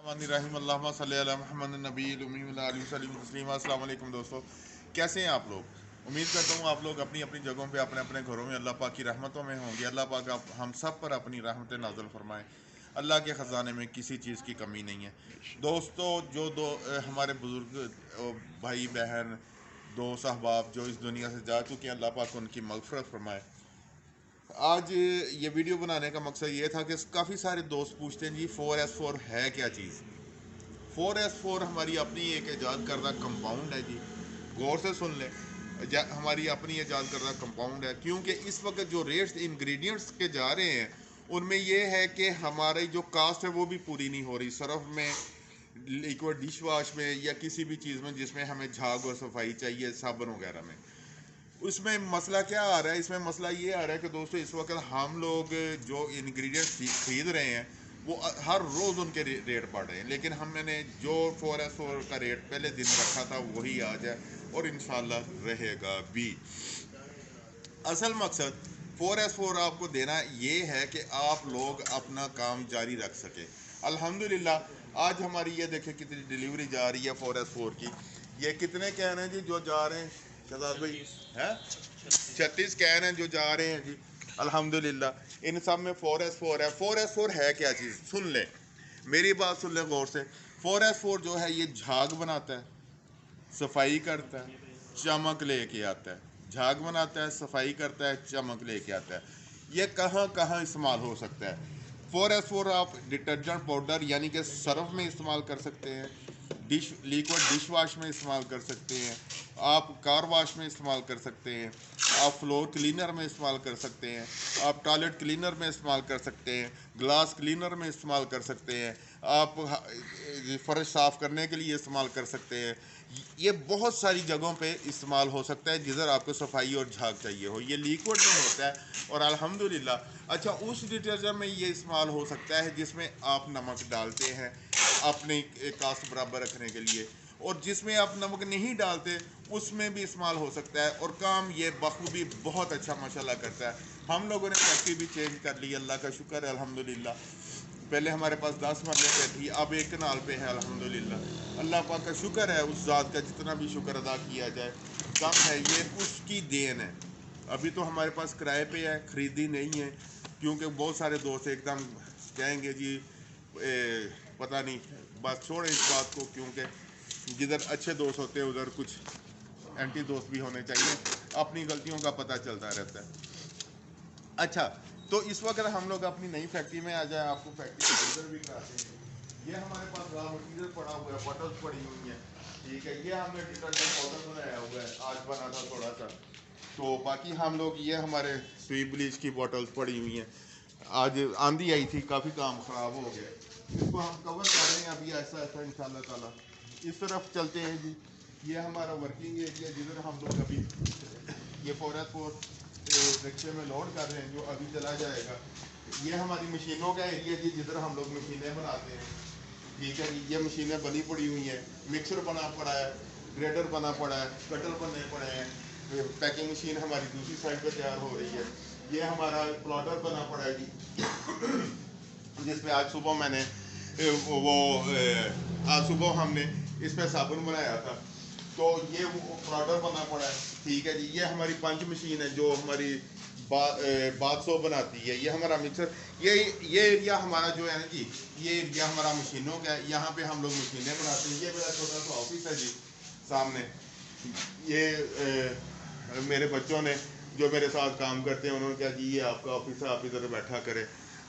अल्लाहुम्मा सल्ली अला मुहम्मद नबील उम्मी व अला आलिहि वसल्लम तस्लीमा। अस्सलाम वालेकुम दोस्तों, कैसे हैं आप लोग। उम्मीद करता हूँ आप लोग अपनी अपनी जगहों पे अपने अपने घरों में अल्लाह पाक की रहमतों में होंगे। अल्लाह पाक हम सब पर अपनी रहमतें नाज़िल फरमाए। अल्लाह के ख़जाने में किसी चीज़ की कमी नहीं है। दोस्तों, जो हमारे बुज़ुर्ग भाई बहन दोस्त अहबाब जो इस दुनिया से जा चुके हैं, अल्लाह पाक उनकी मग़फ़िरत फरमाए। आज ये वीडियो बनाने का मकसद ये था कि काफ़ी सारे दोस्त पूछते हैं जी 4S4 है क्या चीज़। 4S4 हमारी अपनी एक ईजाद करदा कंपाउंड है जी। गौर से सुन लें, हमारी अपनी ईजाद करदा कंपाउंड है, क्योंकि इस वक्त जो रेट्स इंग्रेडिएंट्स के जा रहे हैं उनमें यह है कि हमारी जो कास्ट है वो भी पूरी नहीं हो रही। सर्फ में, लिक्विड डिश वॉश में या किसी भी चीज़ में जिसमें हमें झाग और सफाई चाहिए, साबुन वगैरह में, उसमें मसला क्या आ रहा है। इसमें मसला ये आ रहा है कि दोस्तों इस वक्त हम लोग जो इंग्रेडिएंट्स खरीद रहे हैं वो हर रोज़ उनके रेट बढ़ रहे हैं, लेकिन हमने जो 4S4 का रेट पहले दिन रखा था वही आज है और इंशाल्लाह रहेगा भी। असल मकसद 4S4 आपको देना ये है कि आप लोग अपना काम जारी रख सके। अल्हम्दुलिल्लाह आज हमारी ये देखें कितनी डिलीवरी जा रही है 4S4 की। ये कितने कैन हैं जी जो जा रहे हैं शहजाद भाई? हैं 36 कैन हैं जो जा रहे हैं जी। अल्हम्दुलिल्लाह इन सब में 4S4 है। 4S4 है क्या चीज़, सुन लें, मेरी बात सुन लें गौर से। 4S4 जो है ये झाग बनाता है, सफाई करता है, चमक लेके आता है। झाग बनाता है, सफाई करता है, चमक लेके आता है। ये कहाँ कहाँ इस्तेमाल हो सकता है। 4S4 आप डिटर्जेंट पाउडर यानी कि सर्फ में इस्तेमाल कर सकते हैं, लिक्विड डिश वॉश में इस्तेमाल कर सकते हैं, आप कार वॉश में इस्तेमाल कर सकते हैं, आप फ्लोर क्लीनर में इस्तेमाल कर सकते हैं, आप टॉयलेट क्लीनर में इस्तेमाल कर सकते हैं, ग्लास क्लीनर में इस्तेमाल कर सकते हैं, आप फर्श साफ़ करने के लिए इस्तेमाल कर सकते हैं। ये बहुत सारी जगहों पे इस्तेमाल हो सकता है जिधर आपको सफाई और झाग चाहिए हो। ये लिक्विड में होता है और अल्हम्दुलिल्लाह अच्छा उस डिटर्जेंट में ये इस्तेमाल हो सकता है जिसमें आप नमक डालते हैं अपनी कास्ट बराबर रखने के लिए, और जिसमें आप नमक नहीं डालते उसमें भी इस्तेमाल हो सकता है। और काम ये बखूबी बहुत अच्छा माशाल्लाह करता है। हम लोगों ने फैक्ट्री भी चेंज कर ली, अल्लाह का शुक्र है अल्हम्दुलिल्लाह। पहले हमारे पास 10 मरले पे थी, अब एक कनाल पे है अल्हम्दुलिल्लाह। अल्लाह पाक का शुक्र है, उस ज़ात का जितना भी शुक्र अदा किया जाए कम है, ये उसकी देन है। अभी तो हमारे पास किराए पे है, ख़रीदी नहीं है, क्योंकि बहुत सारे दोस्त एकदम कहेंगे जी पता नहीं, बस छोड़ें इस बात को, क्योंकि जिधर अच्छे दोस्त होते हैं उधर कुछ एंटी दोस्त भी होने चाहिए। अपनी गलतियों का पता चलता रहता है। अच्छा, तो इस वक्त हम लोग अपनी नई फैक्ट्री में आ जाए, आपको फैक्ट्री का विजिट भी कराते हैं। ये हमारे पास रॉ मटीरियल पड़ा हुआ है, बॉटल्स पड़ी हुई हैं, ठीक है। ये हमने डिटर्जेंट पाउडर बनाया हुआ है, आज बना था थोड़ा सा। तो बाकी हम लोग ये हमारे सुई ब्लीच की बॉटल्स पड़ी हुई हैं। आज आंधी आई थी, काफ़ी काम ख़राब हो गया, इसको हम कवर कर रहे हैं अभी ऐसा ऐसा इंशाल्लाह ताला। इस तरफ चलते हैं जी। ये हमारा वर्किंग एरिया जिधर हम लोग अभी ये 4S4 रिक्शे में लोड कर रहे हैं जो अभी चला जाएगा। ये हमारी मशीनों का एरिया जी जिधर हम लोग मशीनें बनाते हैं, ठीक है जी। ये मशीनें बनी पड़ी हुई हैं, मिक्सर बना पड़ा है, ग्रेडर बना पड़ा है, कटर बने पड़े हैं, पैकिंग मशीन हमारी दूसरी साइड पर तैयार हो रही है। ये हमारा प्लॉटर बना पड़ा है जी, जिसमें आज सुबह मैंने आज सुबह हमने इस पर साबुन बनाया था, तो ये प्लॉटर बना पड़ा है, ठीक है जी। ये हमारी पंच मशीन है जो हमारी बात सो बनाती है। ये हमारा मिक्सर, ये एरिया हमारा जो है ना जी, ये एरिया हमारा मशीनों का है। यहाँ पे हम लोग मशीनें बनाते हैं। ये मेरा छोटा सा ऑफिस है जी सामने। ये मेरे बच्चों ने जो मेरे साथ काम करते हैं उन्होंने कहा जी ये आपका ऑफिस है, आप इधर बैठा करें।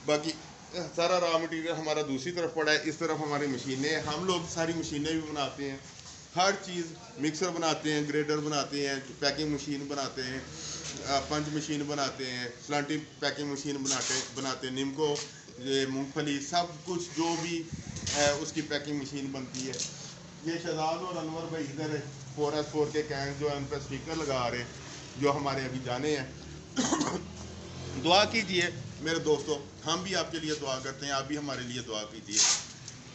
बाकी सारा रॉ मटेरियल हमारा दूसरी तरफ पड़ा है, इस तरफ हमारी मशीनें, हम लोग सारी मशीनें भी बनाते हैं, हर चीज़, मिक्सर बनाते हैं, ग्रेडर बनाते हैं, पैकिंग मशीन बनाते हैं, पंच मशीन बनाते हैं, स्लांटी पैकिंग मशीन बनाते हैं, निम्को, ये मूंगफली, सब कुछ जो भी है उसकी पैकिंग मशीन बनती है। ये शहजाद और अनवर भाई इधर 4S4 के कैन जो है उन पर स्टिकर लगा रहे हैं, जो हमारे अभी जाने हैं। दुआ कीजिए मेरे दोस्तों, हम भी आपके लिए दुआ करते हैं, आप भी हमारे लिए दुआ कीजिए।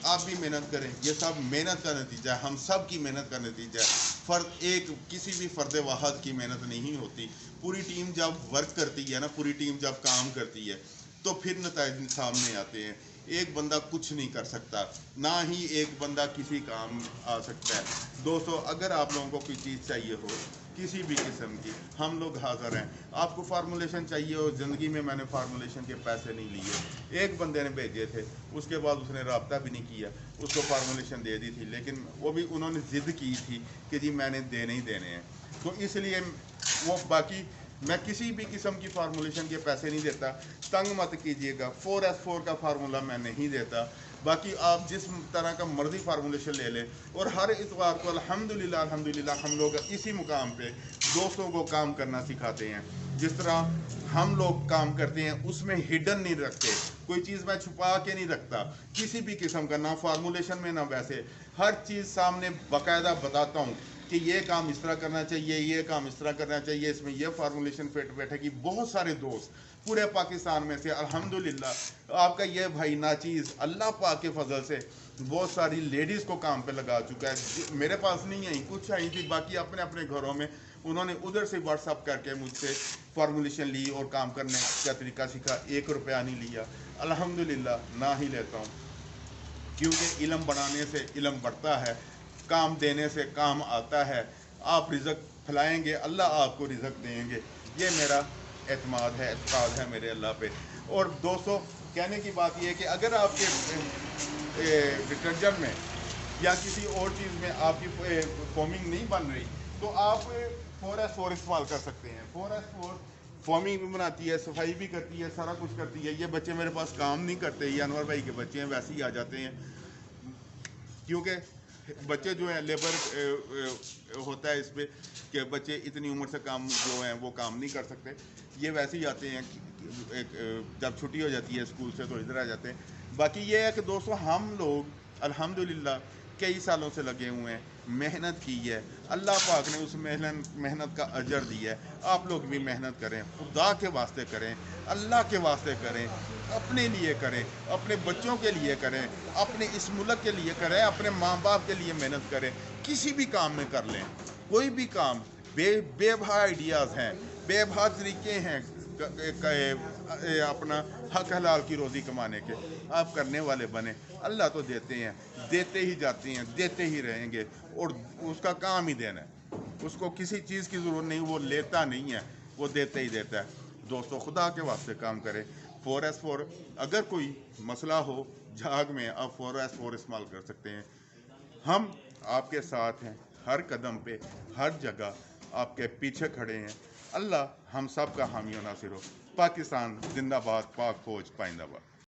आप भी मेहनत करें, ये सब मेहनत का नतीजा है, हम सब की मेहनत का नतीजा है। फ़र्द एक किसी भी फ़र्द वाहद की मेहनत नहीं होती। पूरी टीम जब वर्क करती है ना, पूरी टीम जब काम करती है तो फिर नतीजे सामने आते हैं। एक बंदा कुछ नहीं कर सकता, ना ही एक बंदा किसी काम आ सकता है। दोस्तों अगर आप लोगों को कोई चीज़ चाहिए हो किसी भी किस्म की, हम लोग हाज़िर हैं। आपको फार्मूलेशन चाहिए हो, ज़िंदगी में मैंने फार्मूलेशन के पैसे नहीं लिए, एक बंदे ने भेजे थे, उसके बाद उसने रब्ता भी नहीं किया, उसको फार्मूलेशन दे दी थी, लेकिन वो भी उन्होंने ज़िद की थी कि जी मैंने देने ही देने हैं। तो इसलिए वो बाकी मैं किसी भी किस्म की फार्मूलेशन के पैसे नहीं देता, तंग मत कीजिएगा। 4S4 का फार्मूला मैं नहीं देता, बाकी आप जिस तरह का मर्जी फार्मूलेशन ले लें। और हर इतवार को अल्हम्दुलिल्लाह हम लोग इसी मुकाम पे दोस्तों को काम करना सिखाते हैं। जिस तरह हम लोग काम करते हैं उसमें हिडन नहीं रखते, कोई चीज़ मैं छुपा के नहीं रखता किसी भी किस्म का, ना फार्मूलेशन में ना वैसे। हर चीज़ सामने बाकायदा बताता हूँ कि ये काम इस तरह करना चाहिए, ये काम इस तरह करना चाहिए, इसमें ये फार्मूलेशन फिट बैठेगी। बहुत सारे दोस्त पूरे पाकिस्तान में से अल्हम्दुलिल्लाह आपका ये भाई नाचीज़ अल्लाह पाक के फजल से बहुत सारी लेडीज़ को काम पे लगा चुका है। मेरे पास नहीं आई, कुछ आई थी, बाकी अपने अपने घरों में उन्होंने उधर से व्हाट्सअप करके मुझसे फार्मूलेशन ली और काम करने का तरीका सीखा। 1 रुपया नहीं लिया, अल्हम्दुलिल्लाह ना ही लेता हूँ, क्योंकि इल्म बढ़ाने से इल्म बढ़ता है, काम देने से काम आता है। आप रिज़्क फैलाएंगे, अल्लाह आपको रिज़्क देंगे। ये मेरा एतमाद है, एतकाद है मेरे अल्लाह पे। और दोस्तों कहने की बात यह है कि अगर आपके डिटर्जेंट में या किसी और चीज़ में आपकी फोमिंग नहीं बन रही, तो आप 4S4 इस्तेमाल कर सकते हैं। 4S4 फॉर्मिंग भी बनाती है, सफाई भी करती है, सारा कुछ करती है। ये बच्चे मेरे पास काम नहीं करते, ये अनवर भाई के बच्चे हैं, वैसे ही आ जाते हैं, क्योंकि बच्चे जो हैं लेबर होता है इस पर कि बच्चे इतनी उम्र से काम जो हैं वो काम नहीं कर सकते, ये वैसे ही आते हैं। जब छुट्टी हो जाती है स्कूल से तो इधर आ जाते हैं। बाकी ये है कि दोस्तों हम लोग अल्हम्दुलिल्लाह कई सालों से लगे हुए हैं, मेहनत की है, अल्लाह पाक ने उस मेहनत का अजर दिया है। आप लोग भी मेहनत करें, खुदा के वास्ते करें, अल्लाह के वास्ते करें, अपने लिए करें, अपने बच्चों के लिए करें, अपने इस मुल्क के लिए करें, अपने माँ बाप के लिए मेहनत करें। किसी भी काम में कर लें, कोई भी काम, बेबहा आइडियाज़ हैं, बेबहा तरीके हैं अपना हक हलाल की रोज़ी कमाने के। आप करने वाले बने, अल्लाह तो देते हैं, देते ही जाते हैं, देते ही रहेंगे, और उसका काम ही देना है, उसको किसी चीज़ की ज़रूरत नहीं, वो लेता नहीं है, वो देते ही देता है। दोस्तों खुदा के वास्ते काम करें। 4S4 अगर कोई मसला हो झाग में, आप 4S4 इस्तेमाल कर सकते हैं। हम आपके साथ हैं, हर कदम पे, हर जगह आपके पीछे खड़े हैं। अल्लाह हम सब का हामी और नासिर हो। पाकिस्तान जिंदाबाद, पाक फौज पाइंदाबाद।